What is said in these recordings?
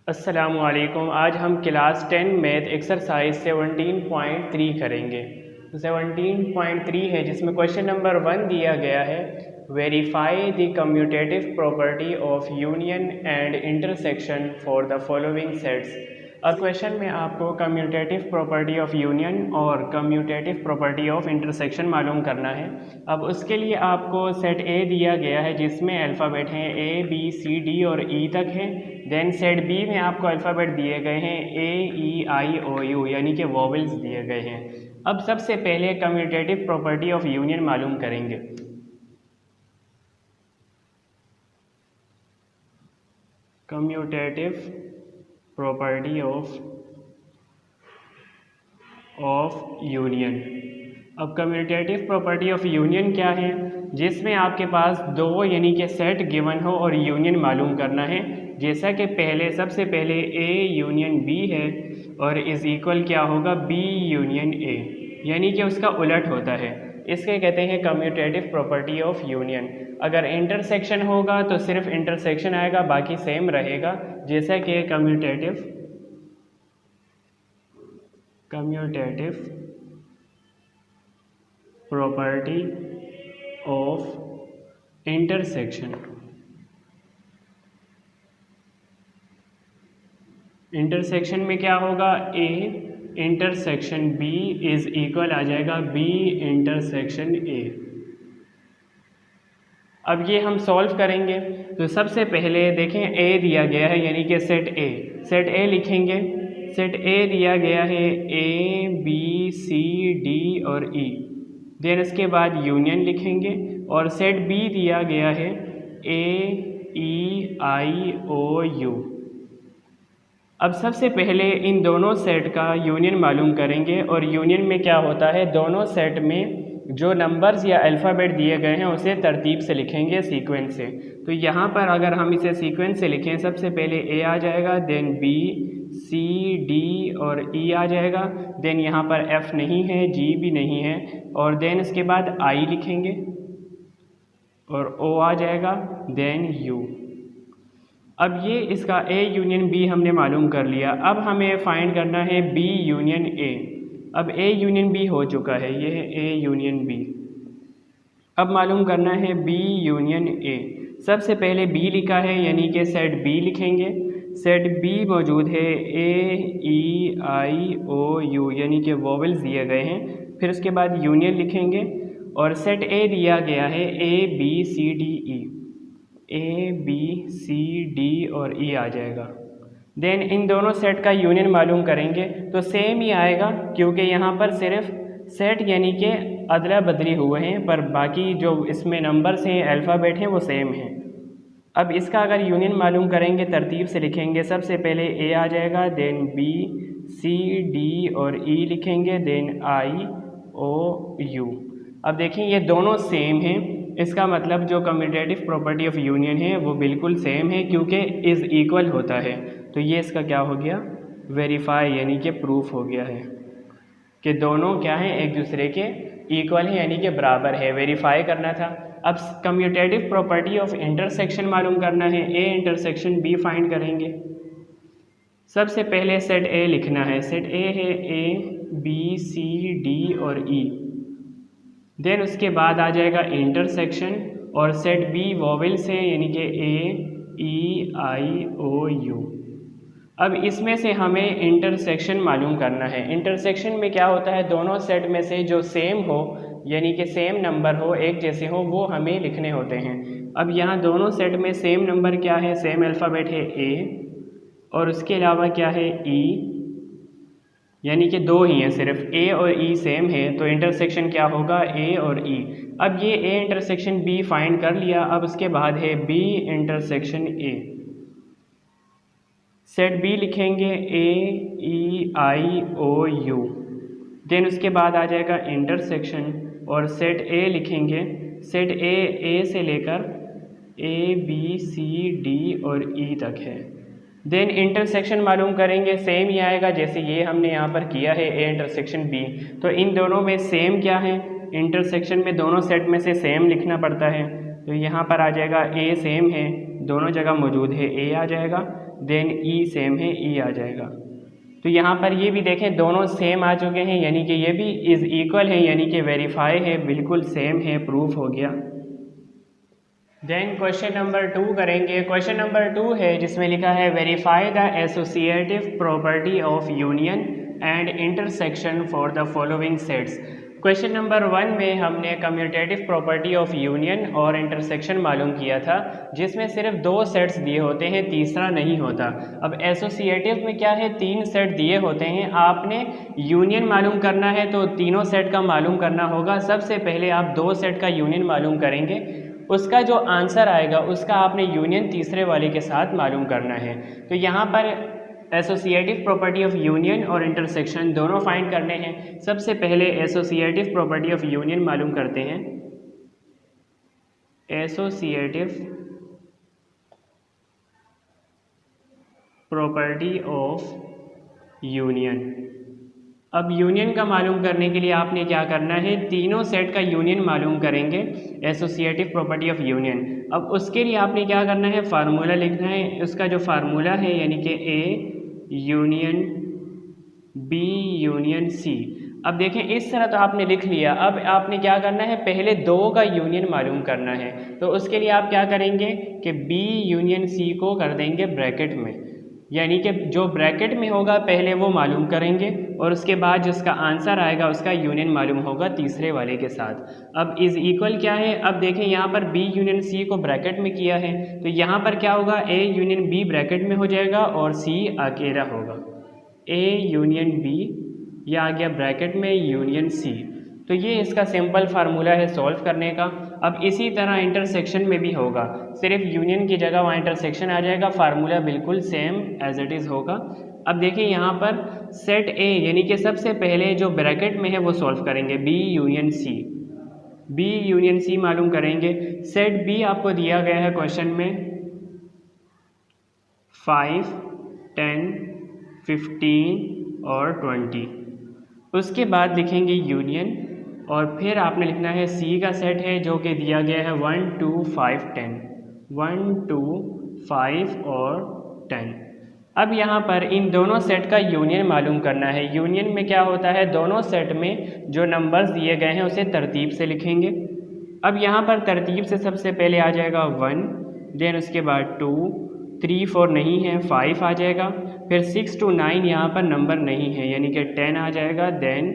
अस्सलामुअलैकुम। आज हम क्लास 10 मैथ एक्सरसाइज 17.3 करेंगे। तो 17.3 है जिसमें क्वेश्चन नंबर 1 दिया गया है, verify the commutative property of union and intersection for the following sets. अब क्वेश्चन में आपको कम्यूटेटिव प्रॉपर्टी ऑफ यूनियन और कम्यूटेटिव प्रॉपर्टी ऑफ इंटरसेक्शन मालूम करना है। अब उसके लिए आपको सेट ए दिया गया है जिसमें अल्फ़ाबेट हैं ए बी सी डी और ई तक हैं। देन सेट बी में आपको अल्फ़ाबेट दिए गए हैं ए ई आई ओ यू, यानी कि वॉवेल्स दिए गए हैं। अब सबसे पहले कम्यूटेटिव प्रॉपर्टी ऑफ यूनियन मालूम करेंगे। Commutative property of union. अब कम्यूटेटिव प्रॉपर्टी ऑफ यूनियन क्या है? जिसमें आपके पास दो यानी कि सेट गिवन हो और यूनियन मालूम करना है। जैसा कि सबसे पहले ए यूनियन बी है और इज़ इक्वल क्या होगा, बी यूनियन ए, यानी कि उसका उलट होता है। इसके कहते हैं कम्यूटेटिव प्रॉपर्टी ऑफ यूनियन। अगर इंटरसेक्शन होगा तो सिर्फ इंटरसेक्शन आएगा, बाकी सेम रहेगा। जैसा कि commutative property of intersection. Intersection में क्या होगा, A intersection B is equal आ जाएगा बी इंटरसेक्शन ए। अब ये हम सॉल्व करेंगे। तो सबसे पहले देखें ए दिया गया है यानी कि सेट ए लिखेंगे। सेट ए दिया गया है ए बी सी डी और ई। देन इसके बाद यूनियन लिखेंगे और सेट बी दिया गया है ए ई आई ओ यू। अब सबसे पहले इन दोनों सेट का यूनियन मालूम करेंगे और यूनियन में क्या होता है, दोनों सेट में जो नंबर्स या अल्फ़ाबेट दिए गए हैं उसे तरतीब से लिखेंगे, सीक्वेंस से। तो यहाँ पर अगर हम इसे सीक्वेंस से लिखें, सबसे पहले ए आ जाएगा, देन बी सी डी और ई आ जाएगा। देन यहाँ पर एफ़ नहीं है, जी भी नहीं है, और देन इसके बाद आई लिखेंगे और ओ आ जाएगा, देन यू। अब ये इसका ए यूनियन बी हमने मालूम कर लिया। अब हमें फाइंड करना है बी यूनियन ए। अब ए यूनियन बी हो चुका है, ये है ए यूनियन बी। अब मालूम करना है बी यूनियन ए। सबसे पहले बी लिखा है यानी कि सेट बी लिखेंगे। सेट बी मौजूद है ए ई आई ओ यू, यानी कि वोवेल्स दिए गए हैं। फिर उसके बाद यूनियन लिखेंगे और सेट ए दिया गया है A B C D E. A B C D और ई आ जाएगा। देन इन दोनों सेट का यूनियन मालूम करेंगे तो सेम ही आएगा, क्योंकि यहाँ पर सिर्फ सेट यानी कि अदला बदली हुए हैं, पर बाकी जो इसमें नंबर्स हैं, अल्फ़ाबेट हैं, वो सेम हैं। अब इसका अगर यूनियन मालूम करेंगे, तरतीब से लिखेंगे। सबसे पहले ए आ जाएगा, देन बी सी डी और ई लिखेंगे, देन आई ओ यू। अब देखिए ये दोनों सेम हैं, इसका मतलब जो कम्यूटेटिव प्रॉपर्टी ऑफ यूनियन है वो बिल्कुल सेम है, क्योंकि इज़ इक्वल होता है। तो ये इसका क्या हो गया, वेरीफाई यानी कि प्रूफ हो गया है कि दोनों क्या हैं, एक दूसरे के इक्वल हैं, यानी कि बराबर है। वेरीफाई करना था। अब कम्यूटेटिव प्रॉपर्टी ऑफ इंटरसेक्शन मालूम करना है। ए इंटरसेक्शन बी फाइंड करेंगे। सबसे पहले सेट ए लिखना है। सेट ए है ए बी सी डी और ई। देन उसके बाद आ जाएगा इंटरसेक्शन और सेट बी वोवेल्स हैं यानी कि ए ई आई ओ यू। अब इसमें से हमें इंटरसेक्शन मालूम करना है। इंटरसेक्शन में क्या होता है, दोनों सेट में से जो सेम हो यानी कि सेम नंबर हो, एक जैसे हो, वो हमें लिखने होते हैं। अब यहाँ दोनों सेट में सेम नंबर क्या है, सेम अल्फ़ाबेट है ए और उसके अलावा क्या है ई, यानी कि दो ही हैं, सिर्फ ए और ई सेम है। तो इंटरसेक्शन क्या होगा, ए और ई। अब ये ए इंटरसेक्शन बी फाइंड कर लिया। अब उसके बाद है B intersection A. Set B लिखेंगे A E I O you. Then उसके बाद आ जाएगा इंटरसेक्शन और सेट ए लिखेंगे। सेट ए से लेकर ए बी सी डी और ई तक है। देन इंटरसेक्शन मालूम करेंगे, सेम ही आएगा जैसे ये हमने यहाँ पर किया है ए इंटरसेक्शन बी। तो इन दोनों में सेम क्या है, इंटरसेक्शन में दोनों सेट में से सेम लिखना पड़ता है। तो यहाँ पर आ जाएगा ए सेम है, दोनों जगह मौजूद है ए आ जाएगा, देन ई सेम है ई आ जाएगा। तो यहाँ पर ये भी देखें दोनों सेम आ चुके हैं, यानी कि ये भी इज़ इक्वल है, यानी कि वेरीफाई है, बिल्कुल सेम है, प्रूफ हो गया। देन क्वेश्चन नंबर 2 करेंगे। क्वेश्चन नंबर 2 है जिसमें लिखा है verify the associative property of union and intersection for the following sets. Question number 1 में हमने कम्यूटेटिव प्रॉपर्टी ऑफ यूनियन और इंटरसेक्शन मालूम किया था, जिसमें सिर्फ 2 सेट्स दिए होते हैं, तीसरा नहीं होता। अब एसोसिएटिव में क्या है, 3 सेट दिए होते हैं, आपने यूनियन मालूम करना है तो तीनों सेट का मालूम करना होगा। सबसे पहले आप 2 सेट का यूनियन मालूम करेंगे, उसका जो आंसर आएगा उसका आपने यूनियन तीसरे वाले के साथ मालूम करना है। तो यहाँ पर एसोसिएटिव प्रॉपर्टी ऑफ यूनियन और इंटरसेक्शन दोनों फाइंड करने हैं। सबसे पहले एसोसिएटिव प्रॉपर्टी ऑफ यूनियन मालूम करते हैं। Associative property of union. अब यूनियन का मालूम करने के लिए आपने क्या करना है, तीनों सेट का यूनियन मालूम करेंगे, एसोसिएटिव प्रॉपर्टी ऑफ यूनियन। अब उसके लिए आपने क्या करना है, फार्मूला लिखना है। उसका जो फार्मूला है यानी कि A union B union C. अब देखें इस तरह तो आपने लिख लिया। अब आपने क्या करना है, पहले 2 का यूनियन मालूम करना है। तो उसके लिए आप क्या करेंगे कि बी यूनियन सी को कर देंगे ब्रैकेट में, यानी कि जो ब्रैकेट में होगा पहले वो मालूम करेंगे और उसके बाद जिसका आंसर आएगा उसका यूनियन मालूम होगा तीसरे वाले के साथ। अब इज़ इक्वल क्या है, अब देखें यहाँ पर बी यूनियन सी को ब्रैकेट में किया है, तो यहाँ पर क्या होगा, ए यूनियन बी ब्रैकेट में हो जाएगा और सी अकेला होगा। ए यूनियन बी, यह आ गया ब्रैकेट में यूनियन सी। तो ये इसका सिंपल फार्मूला है सॉल्व करने का। अब इसी तरह इंटरसेक्शन में भी होगा, सिर्फ यूनियन की जगह वहाँ इंटरसेक्शन आ जाएगा, फार्मूला बिल्कुल सेम एज इट इज़ होगा। अब देखिए यहाँ पर सेट ए यानी कि सबसे पहले जो ब्रैकेट में है वो सॉल्व करेंगे, B union C. B union C मालूम करेंगे। सेट बी आपको दिया गया है क्वेश्चन में 5, 10, 15 और 20। उसके बाद लिखेंगे यूनियन और फिर आपने लिखना है सी का सेट है जो कि दिया गया है 1, 2, 5, 10, 1, 2, 5 और 10। अब यहाँ पर इन दोनों सेट का यूनियन मालूम करना है। यूनियन में क्या होता है, दोनों सेट में जो नंबर्स दिए गए हैं उसे तरतीब से लिखेंगे। अब यहाँ पर तरतीब से सबसे पहले आ जाएगा 1, देन उसके बाद 2, 3, 4 नहीं है, 5 आ जाएगा, फिर 6 to 9 यहाँ पर नंबर नहीं है यानी कि 10 आ जाएगा, देन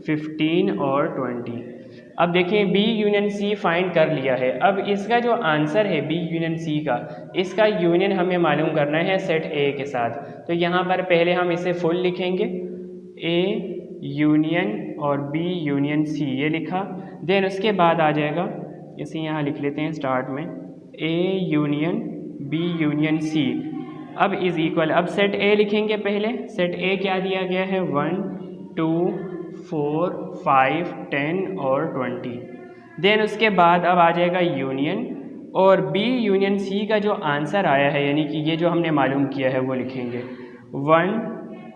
15 और 20। अब देखिए बी यूनियन सी फाइंड कर लिया है। अब इसका जो आंसर है बी यूनियन सी का, इसका यूनियन हमें मालूम करना है सेट ए के साथ। तो यहाँ पर पहले हम इसे फुल लिखेंगे, ए यूनियन और बी यूनियन सी, ये लिखा। देन उसके बाद आ जाएगा, इसे यहाँ लिख लेते हैं स्टार्ट में, A union B union C. अब इज़ इक्वल, अब सेट ए लिखेंगे पहले। सेट ए क्या दिया गया है, 1, 2, 4, 5, 10 और 20। देन उसके बाद अब आ जाएगा यूनियन और बी यूनियन सी का जो आंसर आया है यानी कि ये जो हमने मालूम किया है वो लिखेंगे, 1,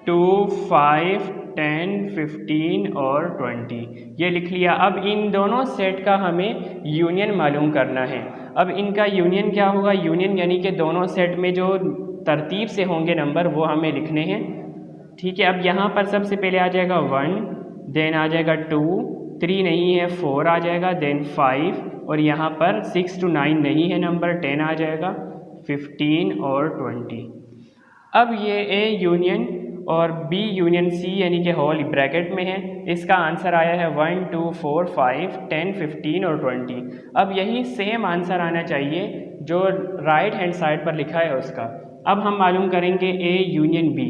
2, 5, 10, 15 और 20, ये लिख लिया। अब इन दोनों सेट का हमें यूनियन मालूम करना है। अब इनका यूनियन क्या होगा, यूनियन यानी कि दोनों सेट में जो तरतीब से होंगे नंबर वो हमें लिखने हैं, ठीक है। अब यहाँ पर सबसे पहले आ जाएगा 1, देन आ जाएगा 2, 3 नहीं है, 4 आ जाएगा, देन 5 और यहाँ पर 6 to 9 नहीं है नंबर, 10 आ जाएगा, 15 और 20। अब ये ए यूनियन और बी यूनियन सी यानी कि होल ब्रैकेट में है, इसका आंसर आया है 1, 2, 4, 5, 10, 15 और 20। अब यही सेम आंसर आना चाहिए जो राइट हैंड साइड पर लिखा है उसका। अब हम मालूम करेंगे ए यूनियन बी,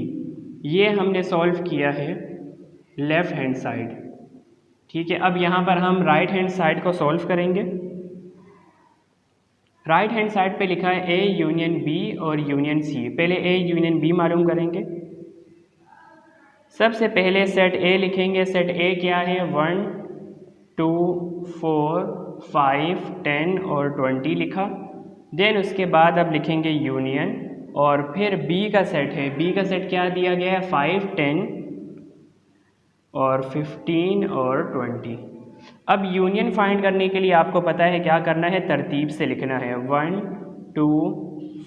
ये हमने सॉल्व किया है लेफ़्ट हैंड साइड, ठीक है। अब यहाँ पर हम राइट हैंड साइड को सॉल्व करेंगे। राइट हैंड साइड पे लिखा है ए यूनियन बी और यूनियन सी। पहले ए यूनियन बी मालूम करेंगे। सबसे पहले सेट ए लिखेंगे। सेट ए क्या है, 1, 2, 4, 5, 10 और 20 लिखा। देन उसके बाद अब लिखेंगे यूनियन और फिर बी का सेट है। बी का सेट क्या दिया गया है, 5, 10 और 15 और 20। अब यूनियन फाइंड करने के लिए आपको पता है क्या करना है, तरतीब से लिखना है, 1, 2,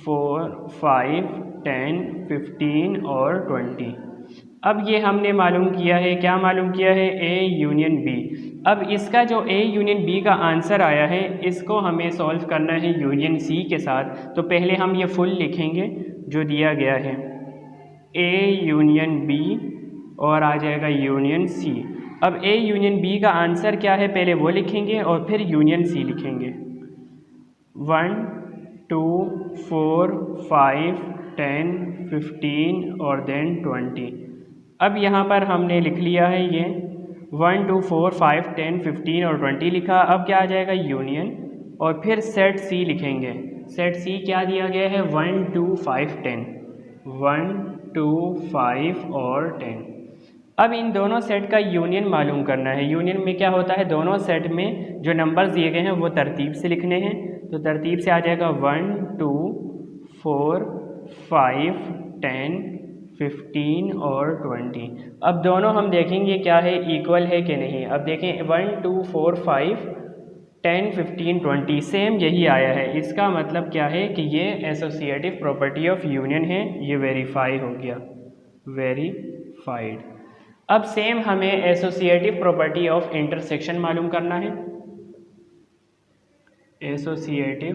4, 5, 10, 15 और 20। अब ये हमने मालूम किया है, क्या मालूम किया है, ए यूनियन बी। अब इसका जो ए यूनियन बी का आंसर आया है, इसको हमें सॉल्व करना है यूनियन सी के साथ। तो पहले हम ये फुल लिखेंगे जो दिया गया है, ए यूनियन बी और आ जाएगा यूनियन सी। अब ए यूनियन बी का आंसर क्या है पहले वो लिखेंगे और फिर यूनियन सी लिखेंगे। 1, 2, 4, 5, 10, 15 और देन 20। अब यहाँ पर हमने लिख लिया है ये 1, 2, 4, 5, 10, 15 और 20 लिखा। अब क्या आ जाएगा यूनियन और फिर सेट सी लिखेंगे। सेट सी क्या दिया गया है, 1, 2, 5, 10, 1, 2, 5 और 10। अब इन दोनों सेट का यूनियन मालूम करना है। यूनियन में क्या होता है, दोनों सेट में जो नंबर्स दिए गए हैं वो तरतीब से लिखने हैं। तो तरतीब से आ जाएगा 1, 2, 4, 5, 10, 15 और 20। अब दोनों हम देखेंगे क्या है, इक्वल है कि नहीं। अब देखें 1, 2, 4, 5, 10, 15, 20 सेम यही आया है। इसका मतलब क्या है कि ये एसोसिएटिव प्रॉपर्टी ऑफ यूनियन है, ये वेरीफाई हो गया, वेरीफाइड। अब सेम हमें एसोसिएटिव प्रॉपर्टी ऑफ इंटरसेक्शन मालूम करना है। Associative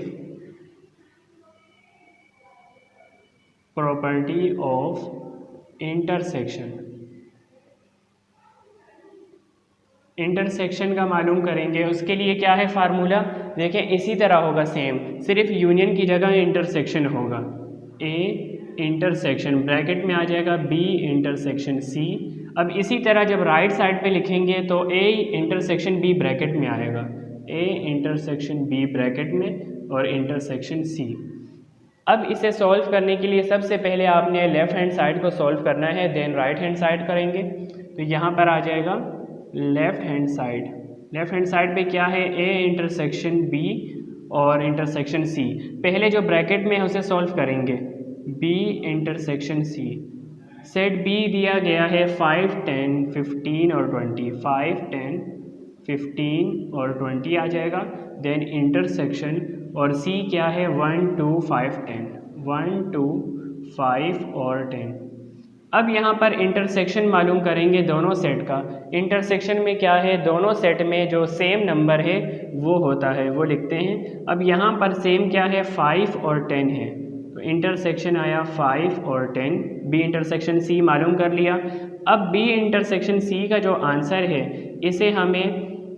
property of intersection, intersection का मालूम करेंगे। उसके लिए क्या है फार्मूला, देखें इसी तरह होगा सेम, सिर्फ यूनियन की जगह इंटरसेक्शन होगा। ए इंटरसेक्शन ब्रैकेट में आ जाएगा बी इंटरसेक्शन सी। अब इसी तरह जब राइट साइड पे लिखेंगे तो ए इंटरसेक्शन बी ब्रैकेट में आएगा, ए इंटरसेक्शन बी ब्रैकेट में और इंटरसेक्शन सी। अब इसे सॉल्व करने के लिए सबसे पहले आपने लेफ़्ट हैंड साइड को सॉल्व करना है, देन राइट हैंड साइड करेंगे। तो यहाँ पर आ जाएगा left hand side. Left hand side पे क्या है, ए इंटरसेक्शन बी और इंटरसेक्शन सी। पहले जो ब्रैकेट में है उसे सॉल्व करेंगे, B intersection C. Set B दिया गया है 5, 10, 15 और 20, 5, 10, 15 और 20 आ जाएगा। देन इंटरसेक्शन और सी क्या है, 1, 2, 5, 10, 1, 2, 5 और 10। अब यहाँ पर इंटरसेक्शन मालूम करेंगे दोनों सेट का। इंटरसेक्शन में क्या है, दोनों सेट में जो सेम नंबर है वो होता है, वो लिखते हैं। अब यहाँ पर सेम क्या है, 5 और 10 है, तो इंटरसेक्शन आया 5 और 10। बी इंटरसेक्शन सी मालूम कर लिया। अब बी इंटरसेक्शन सी का जो आंसर है इसे हमें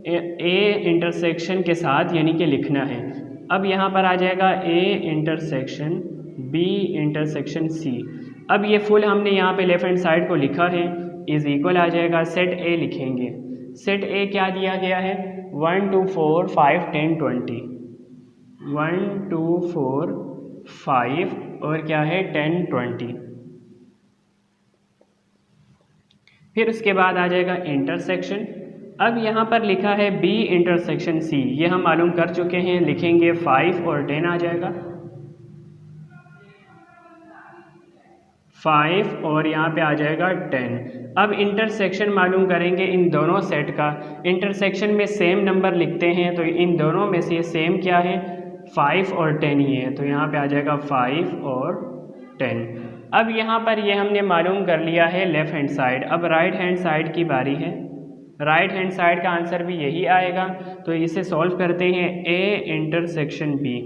ए इंटरसेक्शन के साथ यानी कि लिखना है। अब यहाँ पर आ जाएगा A intersection B intersection C. अब ये फुल हमने यहाँ पे लेफ्ट हैंड साइड को लिखा है, इज इक्वल आ जाएगा, सेट ए लिखेंगे। सेट ए क्या दिया गया है, 1, 2, 4, 5, 10, 20, 1, 2, 4, 5 और क्या है 10, 20। फिर उसके बाद आ जाएगा इंटरसेक्शन। अब यहाँ पर लिखा है बी इंटरसेक्शन सी, ये हम मालूम कर चुके हैं, लिखेंगे 5 और 10 आ जाएगा, 5 और यहाँ पे आ जाएगा 10। अब इंटरसेक्शन मालूम करेंगे इन दोनों सेट का। इंटरसेक्शन में सेम नंबर लिखते हैं, तो इन दोनों में से सेम क्या है, 5 और 10 ही है, तो यहाँ पे आ जाएगा 5 और 10। अब यहाँ पर ये हमने मालूम कर लिया है लेफ़्ट हैंड साइड। अब राइट हैंड साइड की बारी है। राइट हैंड साइड का आंसर भी यही आएगा, तो इसे सॉल्व करते हैं। ए इंटरसेक्शन बी,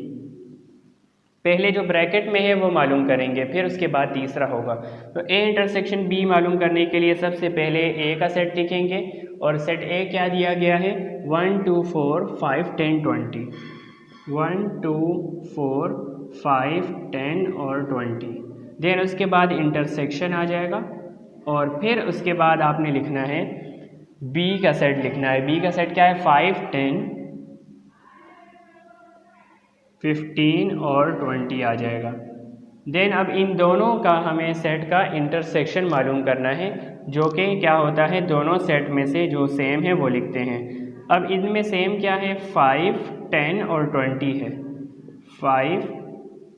पहले जो ब्रैकेट में है वो मालूम करेंगे, फिर उसके बाद तीसरा होगा। तो ए इंटरसेक्शन बी मालूम करने के लिए सबसे पहले ए का सेट लिखेंगे, और सेट ए क्या दिया गया है, 1, 2, 4, 5, 10, 20, 1, 2, 4, 5, 10 और 20। देन उसके बाद इंटरसेक्शन आ जाएगा, और फिर उसके बाद आपने लिखना है बी का सेट लिखना है। बी का सेट क्या है, 5, 10, 15 और 20 आ जाएगा। देन अब इन दोनों का हमें सेट का इंटरसेक्शन मालूम करना है, जो कि क्या होता है, दोनों सेट में से जो सेम है वो लिखते हैं। अब इनमें सेम क्या है, 5, 10 और 20 है, 5,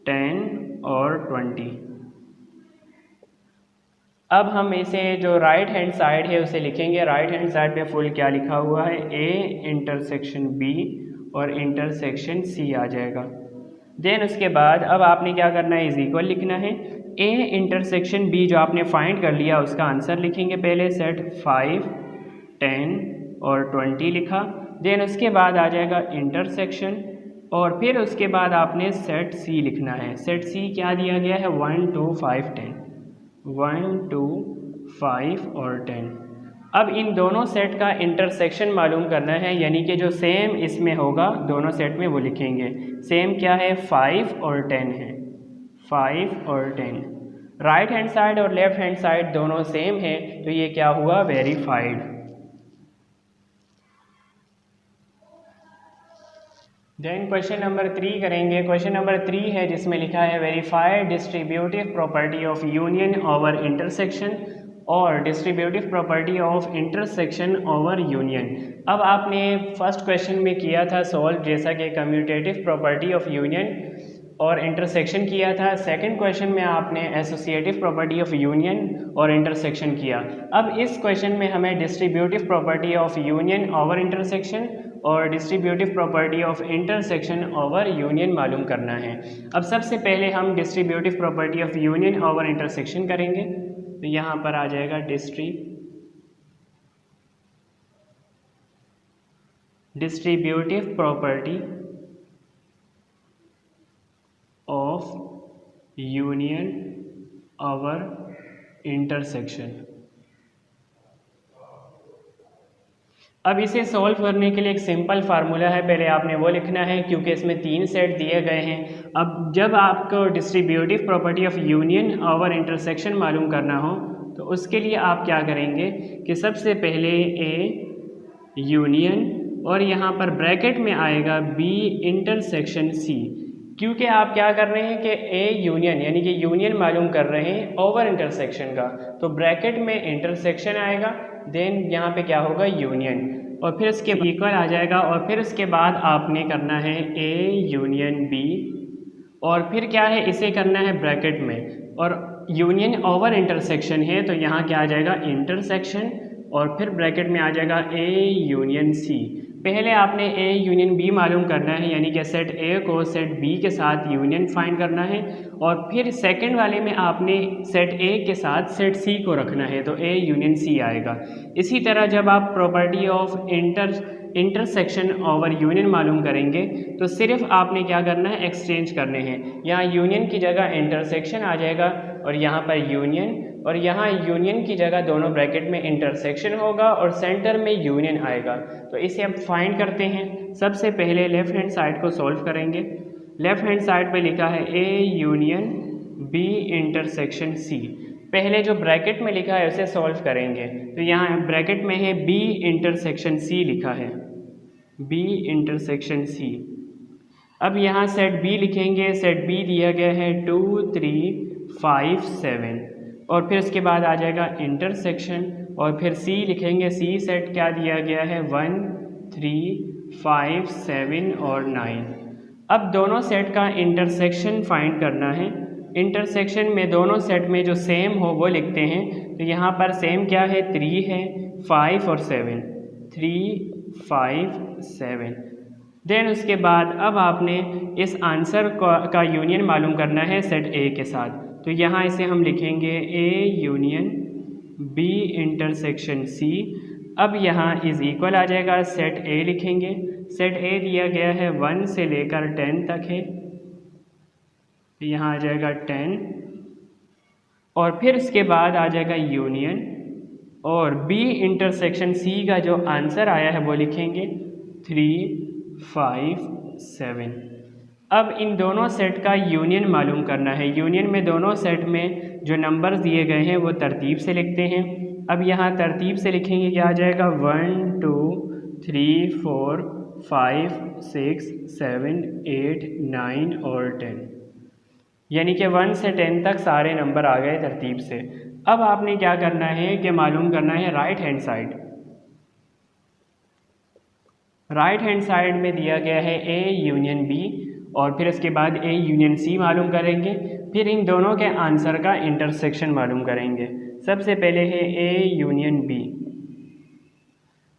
10 और 20। अब हम इसे जो राइट हैंड साइड है उसे लिखेंगे। राइट हैंड साइड पे फुल क्या लिखा हुआ है, ए इंटरसेक्शन बी और इंटरसेक्शन सी आ जाएगा। देन उसके बाद अब आपने क्या करना है, इज इक्वल लिखना है। ए इंटरसेक्शन बी जो आपने फाइंड कर लिया उसका आंसर लिखेंगे पहले, सेट 5, 10 और 20 लिखा। देन उसके बाद आ जाएगा इंटरसेक्शन, और फिर उसके बाद आपने सेट सी लिखना है। सेट सी क्या दिया गया है, 1, 2, 5, 10, 1, 2, 5 और 10। अब इन दोनों सेट का इंटरसेक्शन मालूम करना है, यानी कि जो सेम इसमें होगा दोनों सेट में वो लिखेंगे। सेम क्या है, 5 और 10 है, 5 और 10। राइट हैंड साइड और लेफ्ट हैंड साइड दोनों सेम है, तो ये क्या हुआ, वेरीफाइड। देन क्वेश्चन नंबर 3 करेंगे। क्वेश्चन नंबर 3 है जिसमें लिखा है verified distributive property of union over intersection और distributive property of intersection over union. अब आपने फर्स्ट क्वेश्चन में किया था सॉल्व, जैसा कि कम्यूटेटिव प्रॉपर्टी ऑफ यूनियन और इंटरसेक्शन किया था। सेकंड क्वेश्चन में आपने एसोसिएटिव प्रॉपर्टी ऑफ यूनियन और इंटरसेक्शन किया। अब इस क्वेश्चन में हमें distributive property of union over intersection और distributive property of intersection over union मालूम करना है। अब सबसे पहले हम distributive property of union over intersection करेंगे। तो यहाँ पर आ जाएगा distributive property of union over intersection. अब इसे सॉल्व करने के लिए एक सिंपल फार्मूला है, पहले आपने वो लिखना है क्योंकि इसमें 3 सेट दिए गए हैं। अब जब आपको distributive property of union over intersection मालूम करना हो तो उसके लिए आप क्या करेंगे कि सबसे पहले ए यूनियन और यहाँ पर ब्रैकेट में आएगा बी इंटरसेक्शन सी, क्योंकि आप क्या कर रहे हैं कि ए यूनियन यानी कि यूनियन मालूम कर रहे हैं ओवर इंटरसेक्शन का, तो ब्रैकेट में इंटरसेक्शन आएगा, देन यहाँ पे क्या होगा, यूनियन, और फिर इसके इक्वल आ जाएगा। और फिर उसके बाद आपने करना है ए यूनियन बी, और फिर क्या है, इसे करना है ब्रैकेट में, और यूनियन ओवर इंटरसेक्शन है तो यहाँ क्या आ जाएगा, इंटरसेक्शन, और फिर ब्रैकेट में आ जाएगा ए यूनियन सी। पहले आपने ए यूनियन बी मालूम करना है, यानी कि सेट ए को सेट बी के साथ यूनियन फाइंड करना है, और फिर सेकंड वाले में आपने सेट ए के साथ सेट सी को रखना है, तो ए यूनियन सी आएगा। इसी तरह जब आप property of intersection over union मालूम करेंगे तो सिर्फ आपने क्या करना है, एक्सचेंज करने हैं। यहाँ यूनियन की जगह इंटरसेक्शन आ जाएगा और यहाँ पर यूनियन, और यहाँ यूनियन की जगह दोनों ब्रैकेट में इंटरसेक्शन होगा और सेंटर में यूनियन आएगा। तो इसे हम फाइंड करते हैं। सबसे पहले लेफ्ट हैंड साइड को सॉल्व करेंगे। लेफ्ट हैंड साइड पे लिखा है A union B intersection C. पहले जो ब्रैकेट में लिखा है उसे सॉल्व करेंगे, तो यहाँ ब्रैकेट में है बी इंटरसेक्शन सी लिखा है, बी इंटरसेक्शन सी। अब यहाँ सेट बी लिखेंगे, सेट बी दिया गया है 2, 3, 5, 7, और फिर उसके बाद आ जाएगा इंटरसेक्शन, और फिर सी लिखेंगे, सी सेट क्या दिया गया है 1, 3, 5, 7 और 9। अब दोनों सेट का इंटरसेक्शन फाइंड करना है। इंटरसेक्शन में दोनों सेट में जो सेम हो वो लिखते हैं, तो यहाँ पर सेम क्या है, 3 है, 5 और 7, 3, 5, 7। देन उसके बाद अब आपने इस आंसर का यूनियन मालूम करना है सेट ए के साथ, तो यहाँ इसे हम लिखेंगे A union B intersection C. अब यहाँ इज इक्वल आ जाएगा, सेट ए लिखेंगे, सेट ए दिया गया है 1 से लेकर 10 तक है, तो यहाँ आ जाएगा 10, और फिर उसके बाद आ जाएगा यूनियन, और बी इंटरसेक्शन सी का जो आंसर आया है वो लिखेंगे 3, 5, 7। अब इन दोनों सेट का यूनियन मालूम करना है। यूनियन में दोनों सेट में जो नंबर्स दिए गए हैं वो तरतीब से लिखते हैं। अब यहाँ तरतीब से लिखेंगे, क्या आ जाएगा, 1, 2, 3, 4, 5, 6, 7, 8, 9 और 10, यानी कि 1 से 10 तक सारे नंबर आ गए तरतीब से। अब आपने क्या करना है कि मालूम करना है right hand side. Right hand side में दिया गया है ए यूनियन बी, और फिर इसके बाद ए यूनियन सी मालूम करेंगे, फिर इन दोनों के आंसर का इंटरसेक्शन मालूम करेंगे। सबसे पहले है A union B,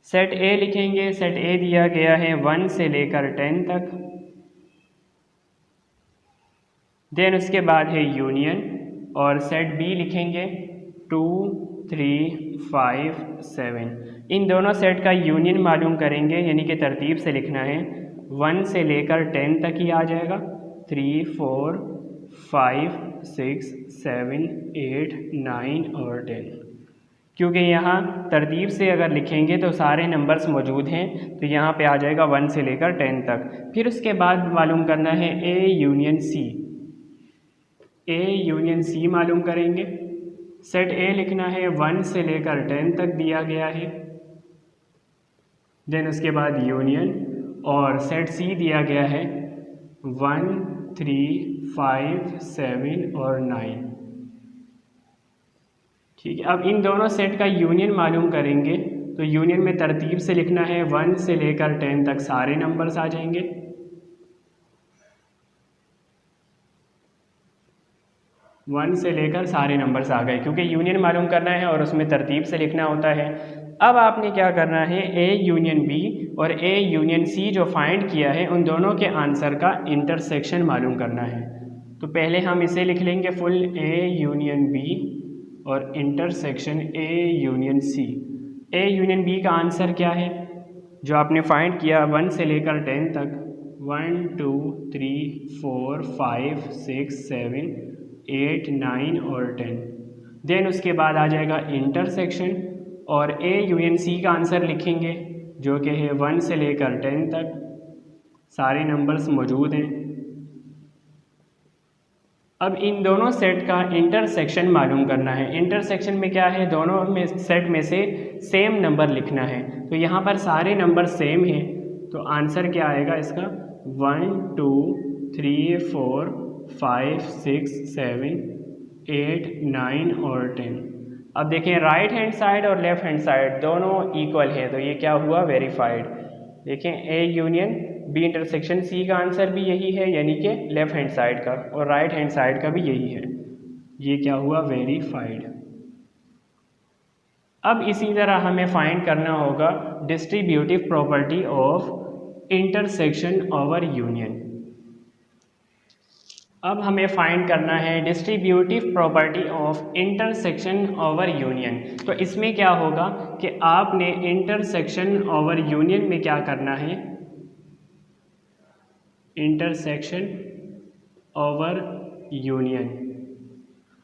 set A लिखेंगे, सेट ए दिया गया है 1 से लेकर 10 तक, देन उसके बाद है यूनियन और सेट बी लिखेंगे 2 3 5 7। इन दोनों सेट का यूनियन मालूम करेंगे, यानी कि तरतीब से लिखना है। 1 से लेकर 10 तक ही आ जाएगा। 3 4 5 6 7 8 9 और 10। क्योंकि यहाँ तरतीब से अगर लिखेंगे तो सारे नंबर्स मौजूद हैं, तो यहाँ पे आ जाएगा 1 से लेकर 10 तक। फिर उसके बाद मालूम करना है A union C. A union C मालूम करेंगे। सेट ए लिखना है 1 से लेकर 10 तक दिया गया है। देन उसके बाद यूनियन और सेट सी दिया गया है 1 3 5 7 और 9। ठीक है, अब इन दोनों सेट का यूनियन मालूम करेंगे, तो यूनियन में तरतीब से लिखना है 1 से लेकर 10 तक सारे नंबर्स आ जाएंगे। 1 से लेकर सारे नंबर्स आ गए, क्योंकि यूनियन मालूम करना है और उसमें तरतीब से लिखना होता है। अब आपने क्या करना है, ए यूनियन बी और ए यूनियन सी जो फाइंड किया है उन दोनों के आंसर का इंटरसेक्शन मालूम करना है। तो पहले हम इसे लिख लेंगे फुल, ए यूनियन बी और intersection A union C. A union B का आंसर क्या है जो आपने फाइंड किया 1 से लेकर 10 तक, 1 2 3 4 5 6 7 8 9 और 10। देन उसके बाद आ जाएगा इंटरसेक्शन और ए यूनियन सी का आंसर लिखेंगे जो कि है 1 से लेकर 10 तक सारे नंबर्स मौजूद हैं। अब इन दोनों सेट का इंटरसेक्शन मालूम करना है। इंटरसेक्शन में क्या है, दोनों में सेट में से सेम नंबर लिखना है। तो यहाँ पर सारे नंबर सेम हैं, तो आंसर क्या आएगा इसका 1 2 3 4 5 6 7 8 9 और 10। अब देखें राइट हैंड साइड और लेफ्ट हैंड साइड दोनों इक्वल है, तो ये क्या हुआ, वेरीफाइड। देखें A union B intersection C का आंसर भी यही है, यानी कि लेफ्ट हैंड साइड का, और राइट हैंड साइड का भी यही है। ये क्या हुआ, वेरीफाइड। अब इसी तरह हमें फाइंड करना होगा distributive property of intersection over union. अब हमें फाइंड करना है distributive property of intersection over union. तो इसमें क्या होगा कि आपने इंटरसेक्शन ओवर यूनियन में क्या करना है, इंटरसेक्शन ओवर यूनियन।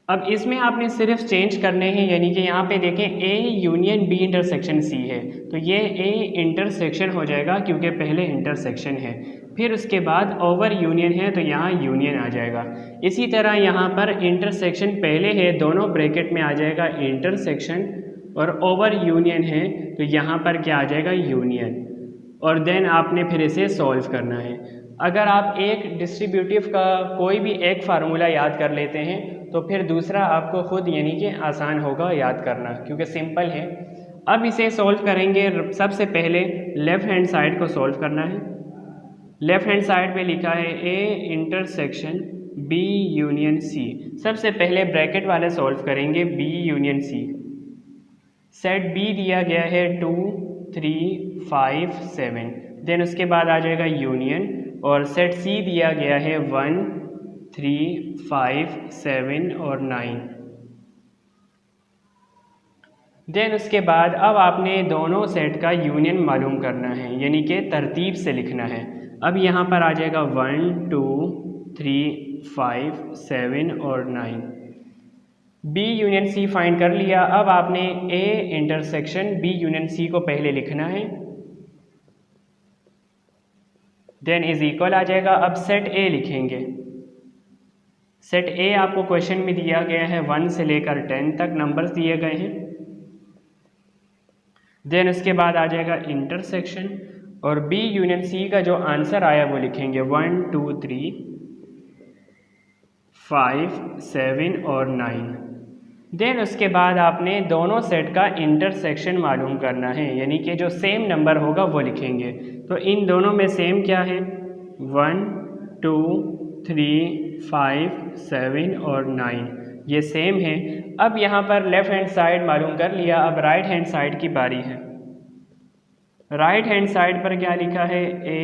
अब इसमें आपने सिर्फ चेंज करने हैं, यानी कि यहाँ पे देखें A union B intersection C है, तो ये ए इंटरसेक्शन हो जाएगा क्योंकि पहले इंटरसेक्शन है। फिर उसके बाद ओवर यूनियन है तो यहाँ यूनियन आ जाएगा। इसी तरह यहाँ पर इंटरसेक्शन पहले है, दोनों ब्रैकेट में आ जाएगा इंटरसेक्शन, और ओवर यूनियन है तो यहाँ पर क्या आ जाएगा, यूनियन। और देन आपने फिर इसे सॉल्व करना है। अगर आप एक डिस्ट्रीब्यूटिव का कोई भी एक फार्मूला याद कर लेते हैं तो फिर दूसरा आपको खुद यानी कि आसान होगा याद करना, क्योंकि सिंपल है। अब इसे सॉल्व करेंगे। सबसे पहले लेफ़्ट हैंड साइड को सॉल्व करना है। लेफ़्ट हैंड साइड पे लिखा है A intersection B union C. सबसे पहले ब्रैकेट वाले सॉल्व करेंगे B union C. Set B दिया गया है 2 3 5 7। देन उसके बाद आ जाएगा यूनियन, और सेट सी दिया गया है 1 3 5 7 और 9। देन उसके बाद अब आपने दोनों सेट का यूनियन मालूम करना है, यानी कि तरतीब से लिखना है। अब यहाँ पर आ जाएगा 1 2 3 5 7 और 9। बी यूनियन सी फाइंड कर लिया। अब आपने A intersection B union C को पहले लिखना है, देन इज इक्वल आ जाएगा। अब सेट ए लिखेंगे। सेट ए आपको क्वेश्चन में दिया गया है 1 से लेकर 10 तक नंबर्स दिए गए हैं। देन उसके बाद आ जाएगा इंटरसेक्शन, और बी यूनियन सी का जो आंसर आया वो लिखेंगे 1 2 3 5 7 और 9। देन उसके बाद आपने दोनों सेट का इंटरसेक्शन मालूम करना है, यानी कि जो सेम नंबर होगा वो लिखेंगे। तो इन दोनों में सेम क्या है, 1 2 3 5 7 और 9 ये सेम है। अब यहाँ पर लेफ़्ट हैंड साइड मालूम कर लिया, अब राइट हैंड साइड की बारी है। राइट हैंड साइड पर क्या लिखा है, ए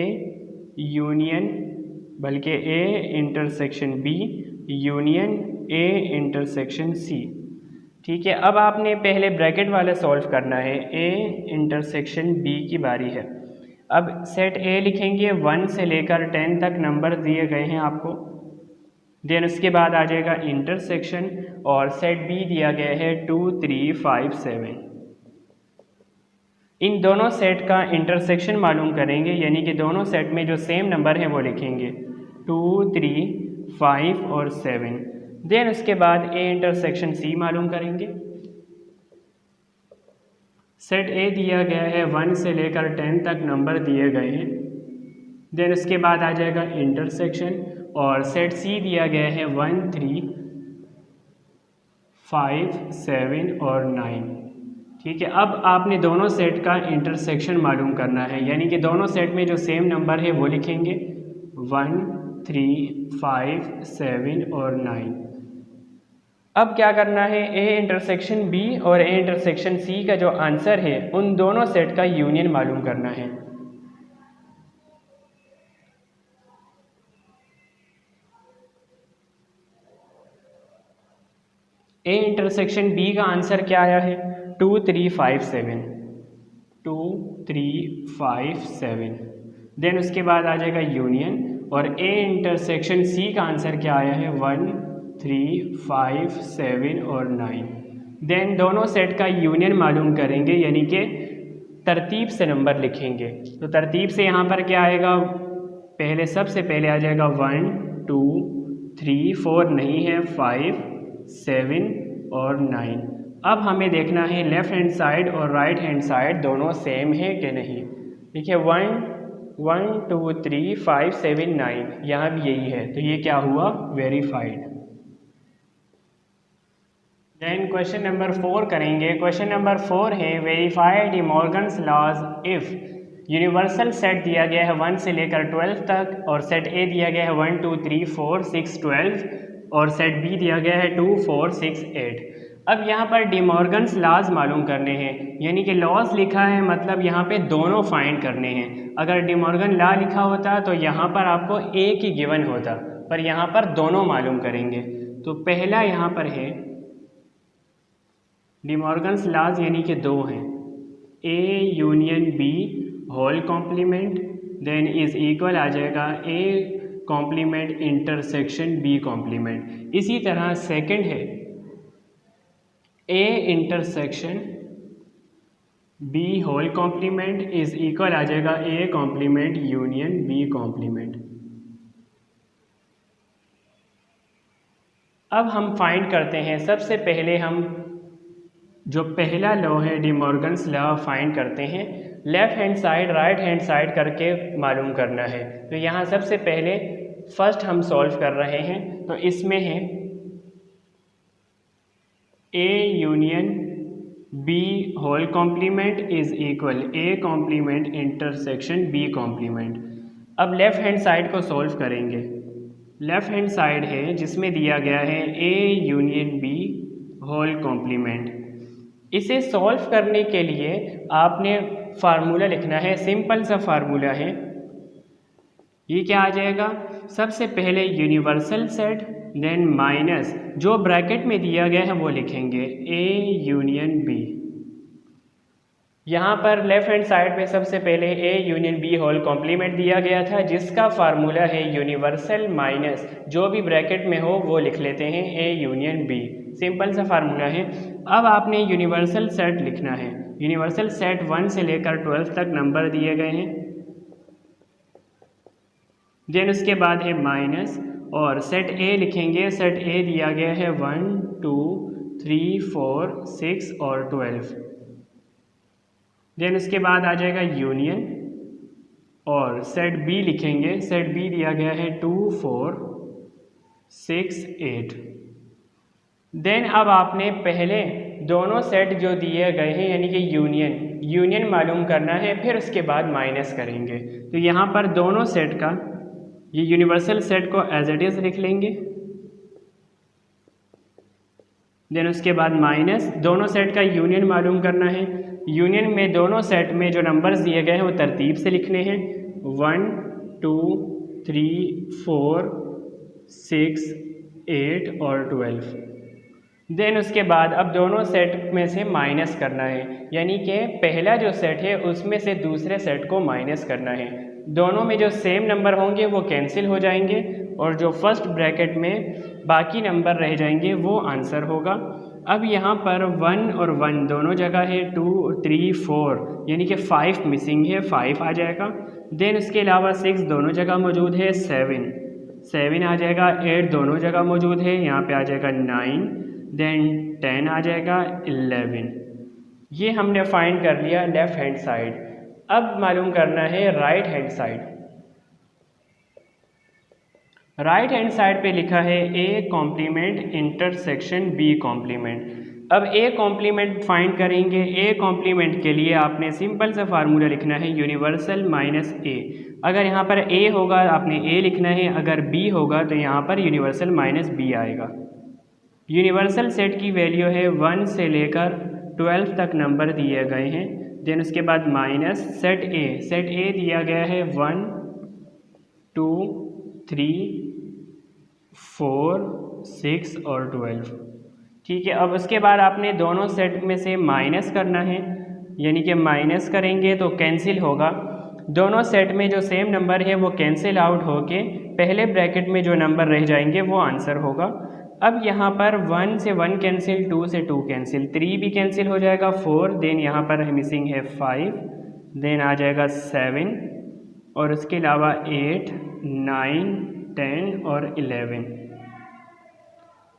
यूनियन बल्कि A intersection B union A intersection C. ठीक है, अब आपने पहले ब्रैकेट वाला सॉल्व करना है, ए इंटरसेक्शन बी की बारी है। अब सेट ए लिखेंगे, 1 से लेकर 10 तक नंबर दिए गए हैं आपको। देन उसके बाद आ जाएगा इंटरसेक्शन, और सेट बी दिया गया है 2, 3, 5, 7। इन दोनों सेट का इंटरसेक्शन मालूम करेंगे, यानी कि दोनों सेट में जो सेम नंबर है वो लिखेंगे, 2, 3, 5 और 7। देन उसके बाद ए इंटरसेक्शन सी मालूम करेंगे। सेट ए दिया गया है, 1 से लेकर 10 तक नंबर दिए गए हैं। देन उसके बाद आ जाएगा इंटरसेक्शन, और सेट सी दिया गया है 1, 3, 5, 7 और 9। ठीक है, अब आपने दोनों सेट का इंटरसेक्शन मालूम करना है, यानी कि दोनों सेट में जो सेम नंबर है वो लिखेंगे, 1, 3, 5, 7 और 9। अब क्या करना है, ए इंटरसेक्शन बी और ए इंटरसेक्शन सी का जो आंसर है उन दोनों सेट का यूनियन मालूम करना है। ए इंटरसेक्शन बी का आंसर क्या आया है, 2, 3, 5, 7, 2, 3, 5, 7। देन उसके बाद आ जाएगा यूनियन, और ए इंटरसेक्शन सी का आंसर क्या आया है, 1, 3, 5, 7 और 9। देन दोनों सेट का यूनियन मालूम करेंगे, यानी कि तरतीब से नंबर लिखेंगे। तो तरतीब से यहाँ पर क्या आएगा, पहले सबसे पहले आ जाएगा 1, 2, 3, 4 नहीं है, 5, 7 और 9। अब हमें देखना है लेफ़्ट हैंड साइड और राइट हैंड साइड दोनों सेम है कि नहीं। देखिए 1, 2, 3, 5, 7, 9 यहाँ भी यही है, तो ये क्या हुआ, वेरीफाइड। देन क्वेश्चन नंबर 4 करेंगे। क्वेश्चन नंबर 4 है, verify De Morgan's laws if universal set दिया गया है 1 से लेकर 12 तक, और सेट ए दिया गया है 1, 2, 3, 4, 6, 12, और सेट बी दिया गया है 2, 4, 6, 8। अब यहाँ पर डिमॉर्गन्स लॉज मालूम करने हैं, यानी कि लॉज लिखा है मतलब यहाँ पे दोनों फाइंड करने हैं। अगर डिमॉर्गन लॉ लिखा होता तो यहाँ पर आपको एक ही गिवन होता, पर यहाँ पर दोनों मालूम करेंगे। तो पहला यहाँ पर है डिमॉर्गन्स लॉज, यानी कि दो हैं, A union B whole complement, then is equal आ जाएगा A complement intersection B complement. इसी तरह सेकंड है A intersection B whole complement is equal आ जाएगा A complement union B complement. अब हम फाइंड करते हैं, सबसे पहले हम जो पहला लॉ है डिमॉर्गन्स लॉ फाइंड करते हैं। Left hand side right hand side करके मालूम करना है। तो यहाँ सबसे पहले फर्स्ट हम सॉल्व कर रहे हैं, तो इसमें है A union B whole complement is equal A complement intersection B complement. अब लेफ़्ट हैंड साइड को सॉल्व करेंगे। लेफ़्ट हैंड साइड है जिसमें दिया गया है A union B whole complement. इसे सॉल्व करने के लिए आपने फार्मूला लिखना है, सिंपल सा फार्मूला है। ये क्या आ जाएगा, सबसे पहले यूनिवर्सल सेट, देन माइनस जो ब्रैकेट में दिया गया है वो लिखेंगे ए यूनियन बी। यहाँ पर लेफ़्ट हैंड साइड पे सबसे पहले A union B whole complement दिया गया था, जिसका फार्मूला है यूनिवर्सल माइनस जो भी ब्रैकेट में हो वो लिख लेते हैं ए यूनियन बी। सिंपल सा फार्मूला है। अब आपने यूनिवर्सल सेट लिखना है। यूनिवर्सल सेट 1 से लेकर 12 तक नंबर दिए गए हैं, देन उसके बाद है माइनस और सेट ए लिखेंगे। सेट ए दिया गया है 1, 2, 3, 4, 6 और 12। देन उसके बाद आ जाएगा यूनियन और सेट बी लिखेंगे। सेट बी दिया गया है 2, 4, 6, 8। देन अब आपने पहले दोनों सेट जो दिए गए हैं यानी कि यूनियन मालूम करना है, फिर उसके बाद माइनस करेंगे। तो यहाँ पर दोनों सेट का ये यूनिवर्सल सेट को एज इट इज़ लिख लेंगे, देन उसके बाद माइनस दोनों सेट का यूनियन मालूम करना है। यूनियन में दोनों सेट में जो नंबर्स दिए गए हैं वो तरतीब से लिखने हैं, 1, 2, 3, 4, 6, 8 और 12। देन उसके बाद अब दोनों सेट में से माइनस करना है, यानी कि पहला जो सेट है उसमें से दूसरे सेट को माइनस करना है। दोनों में जो सेम नंबर होंगे वो कैंसिल हो जाएंगे और जो फर्स्ट ब्रैकेट में बाकी नंबर रह जाएंगे वो आंसर होगा। अब यहाँ पर 1 और 1 दोनों जगह है, 2, 3, 4 यानी कि 5 मिसिंग है, 5 आ जाएगा। देन उसके अलावा 6 दोनों जगह मौजूद है, 7 आ जाएगा। 8 दोनों जगह मौजूद है, यहाँ पे आ जाएगा 9। देन 10 आ जाएगा, 11। ये हमने फाइंड कर लिया लेफ़्ट हैंड साइड। अब मालूम करना है right hand side. Right hand side पे लिखा है A complement intersection B complement. अब ए कॉम्प्लीमेंट फाइंड करेंगे। ए कॉम्प्लीमेंट के लिए आपने सिंपल सा फार्मूला लिखना है, यूनिवर्सल माइनस ए। अगर यहाँ पर ए होगा आपने ए लिखना है, अगर बी होगा तो यहाँ पर यूनिवर्सल माइनस बी आएगा। यूनिवर्सल सेट की वैल्यू है 1 से लेकर 12 तक नंबर दिए गए हैं। देन उसके बाद माइनस सेट ए दिया गया है 1, 2, 3, 4, 6 और 12। ठीक है, अब उसके बाद आपने दोनों सेट में से माइनस करना है, यानी कि माइनस करेंगे तो कैंसिल होगा। दोनों सेट में जो सेम नंबर है वो कैंसिल आउट होके पहले ब्रैकेट में जो नंबर रह जाएंगे वो आंसर होगा। अब यहाँ पर 1 से 1 कैंसिल, 2 से 2 कैंसिल, 3 भी कैंसिल हो जाएगा, 4। देन यहाँ पर मिसिंग है 5। देन आ जाएगा 7 और उसके अलावा 8, 9, 10 और 11।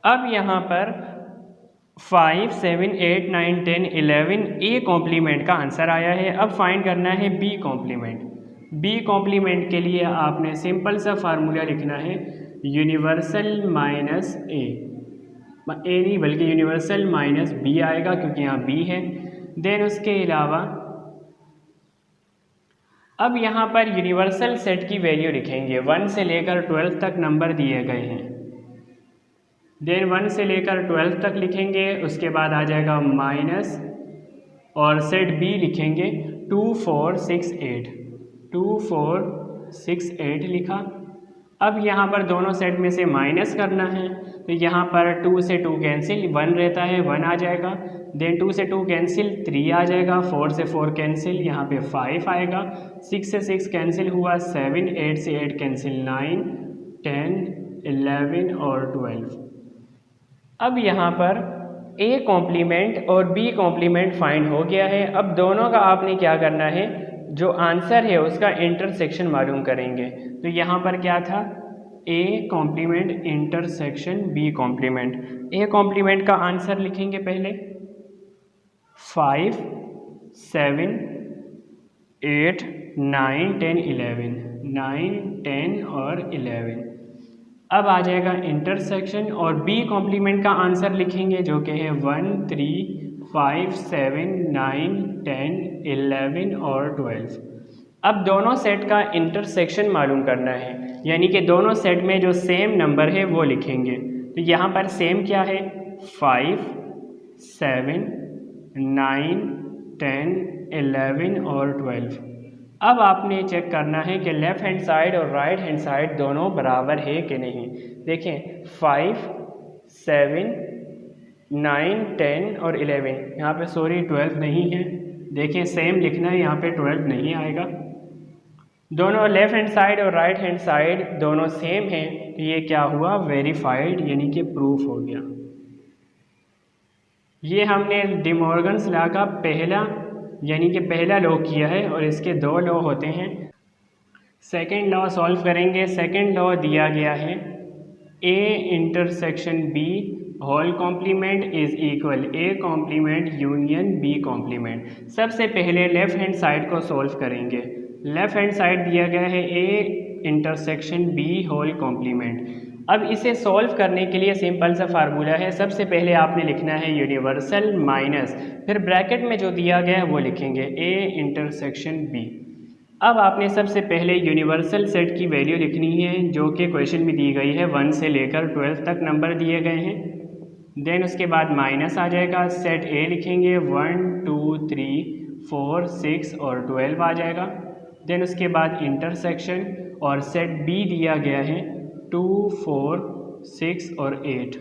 अब यहाँ पर 5, 7, 8, 9, 10, 11 ए कॉम्प्लीमेंट का आंसर आया है। अब फाइंड करना है बी कॉम्प्लीमेंट। बी कॉम्प्लीमेंट के लिए आपने सिंपल सा फार्मूला लिखना है, यूनिवर्सल माइनस ए नहीं बल्कि यूनिवर्सल माइनस बी आएगा क्योंकि यहाँ बी है। देन उसके अलावा अब यहाँ पर यूनिवर्सल सेट की वैल्यू लिखेंगे। 1 से लेकर 12 तक नंबर दिए गए हैं। देन 1 से लेकर 12 तक लिखेंगे, उसके बाद आ जाएगा माइनस और सेट बी लिखेंगे 2, 4, 6, 8। 2, 4, 6, 8 लिखा। अब यहाँ पर दोनों सेट में से माइनस करना है, तो यहाँ पर 2 से 2 कैंसिल, 1 रहता है, 1 आ जाएगा। देन 2 से 2 कैंसिल, 3 आ जाएगा। 4 से 4 कैंसिल, यहाँ पे 5 आएगा। 6 से 6 कैंसिल हुआ, 7, 8 से 8 कैंसिल, 9, 10, 11 और 12। अब यहाँ पर ए कॉम्प्लीमेंट और बी कॉम्प्लीमेंट फाइंड हो गया है। अब दोनों का आपने क्या करना है, जो आंसर है उसका इंटरसेक्शन मालूम करेंगे। तो यहाँ पर क्या था, A complement intersection B complement. A complement का आंसर लिखेंगे पहले 5, 7, 8, 9, 10, 11, 9, 10 और 11। अब आ जाएगा इंटरसेक्शन और बी कॉम्प्लीमेंट का आंसर लिखेंगे जो कि है 1, 3, 5, 7, 9, 10, 11 और 12। अब दोनों सेट का इंटरसेक्शन मालूम करना है, यानी कि दोनों सेट में जो सेम नंबर है वो लिखेंगे। तो यहाँ पर सेम क्या है, 5, 7, 9, 10, 11 और 12। अब आपने चेक करना है कि लेफ़्ट हैंड साइड और राइट हैंड साइड दोनों बराबर है कि नहीं। देखें 5, 7, 9, 10 और 11, यहाँ पे सॉरी 12 नहीं है। देखें सेम लिखना है, यहाँ पे 12 नहीं आएगा। दोनों लेफ़्ट हैंड साइड और राइट हैंड साइड दोनों सेम हैं, तो ये क्या हुआ, वेरीफाइड यानी कि प्रूफ हो गया। ये हमने डी मॉर्गन्स लॉ का पहला यानी कि पहला लॉ किया है और इसके 2 लॉ होते हैं। सेकंड लॉ सॉल्व करेंगे। सेकंड लॉ दिया गया है A intersection B whole complement is equal A complement union B complement. सबसे पहले लेफ़्ट हैंड साइड को सॉल्व करेंगे। लेफ़्ट हैंड साइड दिया गया है A intersection B whole complement. अब इसे सॉल्व करने के लिए सिंपल सा फार्मूला है। सबसे पहले आपने लिखना है यूनिवर्सल माइनस, फिर ब्रैकेट में जो दिया गया है वो लिखेंगे ए इंटरसेक्शन बी। अब आपने सबसे पहले यूनिवर्सल सेट की वैल्यू लिखनी है जो कि क्वेश्चन में दी गई है। 1 से लेकर 12 तक नंबर दिए गए हैं। देन उसके बाद माइनस आ जाएगा, सेट ए लिखेंगे 1, 2, 3, 4, 6 और 12 आ जाएगा। देन उसके बाद इंटरसेक्शन और सेट बी दिया गया है 2, 4, 6 और 8।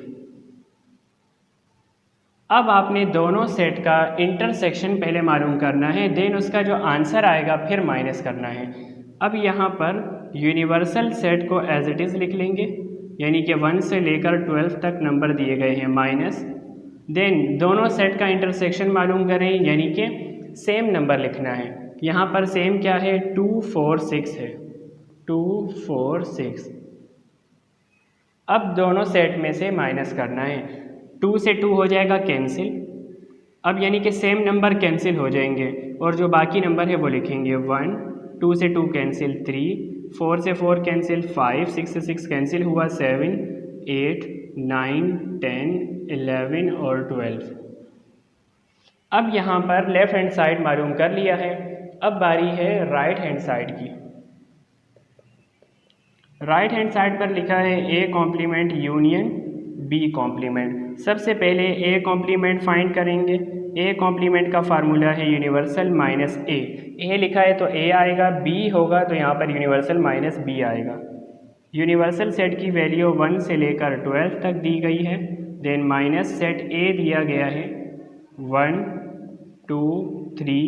अब आपने दोनों सेट का इंटरसेक्शन पहले मालूम करना है, देन उसका जो आंसर आएगा फिर माइनस करना है। अब यहाँ पर यूनिवर्सल सेट को एज इट इज़ लिख लेंगे, यानी कि 1 से लेकर 12 तक नंबर दिए गए हैं माइनस। देन दोनों सेट का इंटरसेक्शन मालूम करें, यानी कि सेम नंबर लिखना है। यहाँ पर सेम क्या है, 2 4 6 है, 2 4 6। अब दोनों सेट में से माइनस करना है, 2 से 2 हो जाएगा कैंसिल। अब यानी कि सेम नंबर कैंसिल हो जाएंगे और जो बाकी नंबर है वो लिखेंगे 1, 2 से 2 कैंसिल 3, 4 से 4 कैंसिल 5, 6 से 6 कैंसिल हुआ 7, 8, 9, 10, 11 और 12। अब यहाँ पर लेफ़्ट हैंड साइड मालूम कर लिया है। अब बारी है राइट हैंड साइड की। राइट हैंड साइड पर लिखा है A complement union B complement. सबसे पहले ए कॉम्प्लीमेंट फाइंड करेंगे। ए कॉम्प्लीमेंट का फार्मूला है यूनिवर्सल माइनस ए लिखा है तो ए आएगा, बी होगा तो यहाँ पर यूनिवर्सल माइनस बी आएगा। यूनिवर्सल सेट की वैल्यू 1 से लेकर 12 तक दी गई है। देन माइनस सेट ए दिया गया है 1, 2, 3,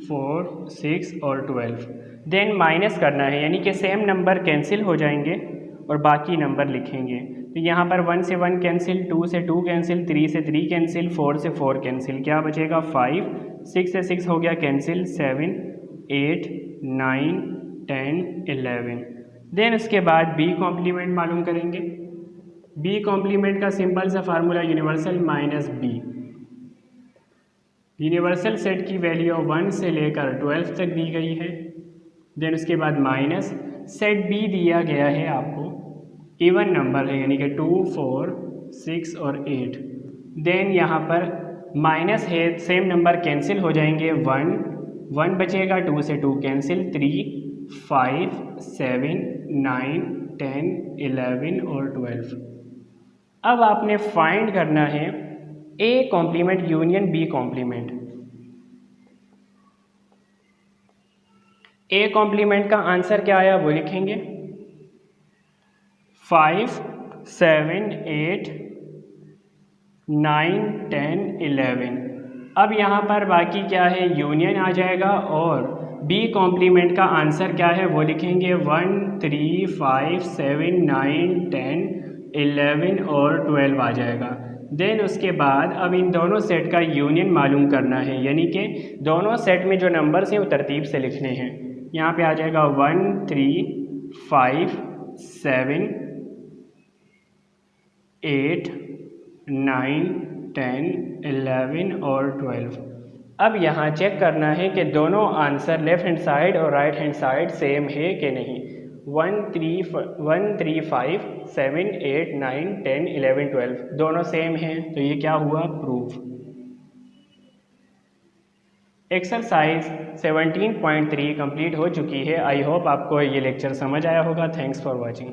4, 6 और 12। देन माइनस करना है, यानी कि सेम नंबर कैंसिल हो जाएंगे और बाकी नंबर लिखेंगे। तो यहाँ पर 1 से 1 कैंसिल, 2 से 2 कैंसिल, 3 से 3 कैंसिल, 4 से 4 कैंसिल, क्या बचेगा 5, 6 से 6 हो गया कैंसिल, 7, 8, 9, 10, 11। देन उसके बाद बी कॉम्प्लीमेंट मालूम करेंगे। बी कॉम्प्लीमेंट का सिंपल सा formula universal minus B. Universal set की वैल्यू 1 से लेकर 12 तक दी गई है। देन उसके बाद माइनस सेट बी दिया गया है आपको, इवन नंबर है यानी कि 2, 4, 6 और 8। देन यहाँ पर माइनस है, सेम नंबर कैंसिल हो जाएंगे, 1 बचेगा, 2 से 2 कैंसिल, 3, 5, 7, 9, 10, 11 और 12। अब आपने फाइंड करना है A complement union B complement. A complement का आंसर क्या आया वो लिखेंगे, 5, 7, 8, 9, 10, 11। अब यहाँ पर बाकी क्या है, यूनियन आ जाएगा और बी कॉम्प्लीमेंट का आंसर क्या है वो लिखेंगे 1, 3, 5, 7, 9, 10, 11 और 12 आ जाएगा। देन उसके बाद अब इन दोनों सेट का यूनियन मालूम करना है, यानी कि दोनों सेट में जो नंबर्स हैं वो तरतीब से लिखने हैं। यहाँ पे आ जाएगा 1, 3, 5, 7, 8, 9, 10, 11 और 12। अब यहाँ चेक करना है कि दोनों आंसर लेफ़्ट हैंड साइड और राइट हैंड साइड सेम है कि नहीं। 1, 3, 5, 7, 8, 9, 10, 11, 12 दोनों सेम हैं, तो ये क्या हुआ, प्रूफ। एक्सरसाइज 17.3 कंप्लीट हो चुकी है। आई होप आपको ये लेक्चर समझ आया होगा। Thanks for watching.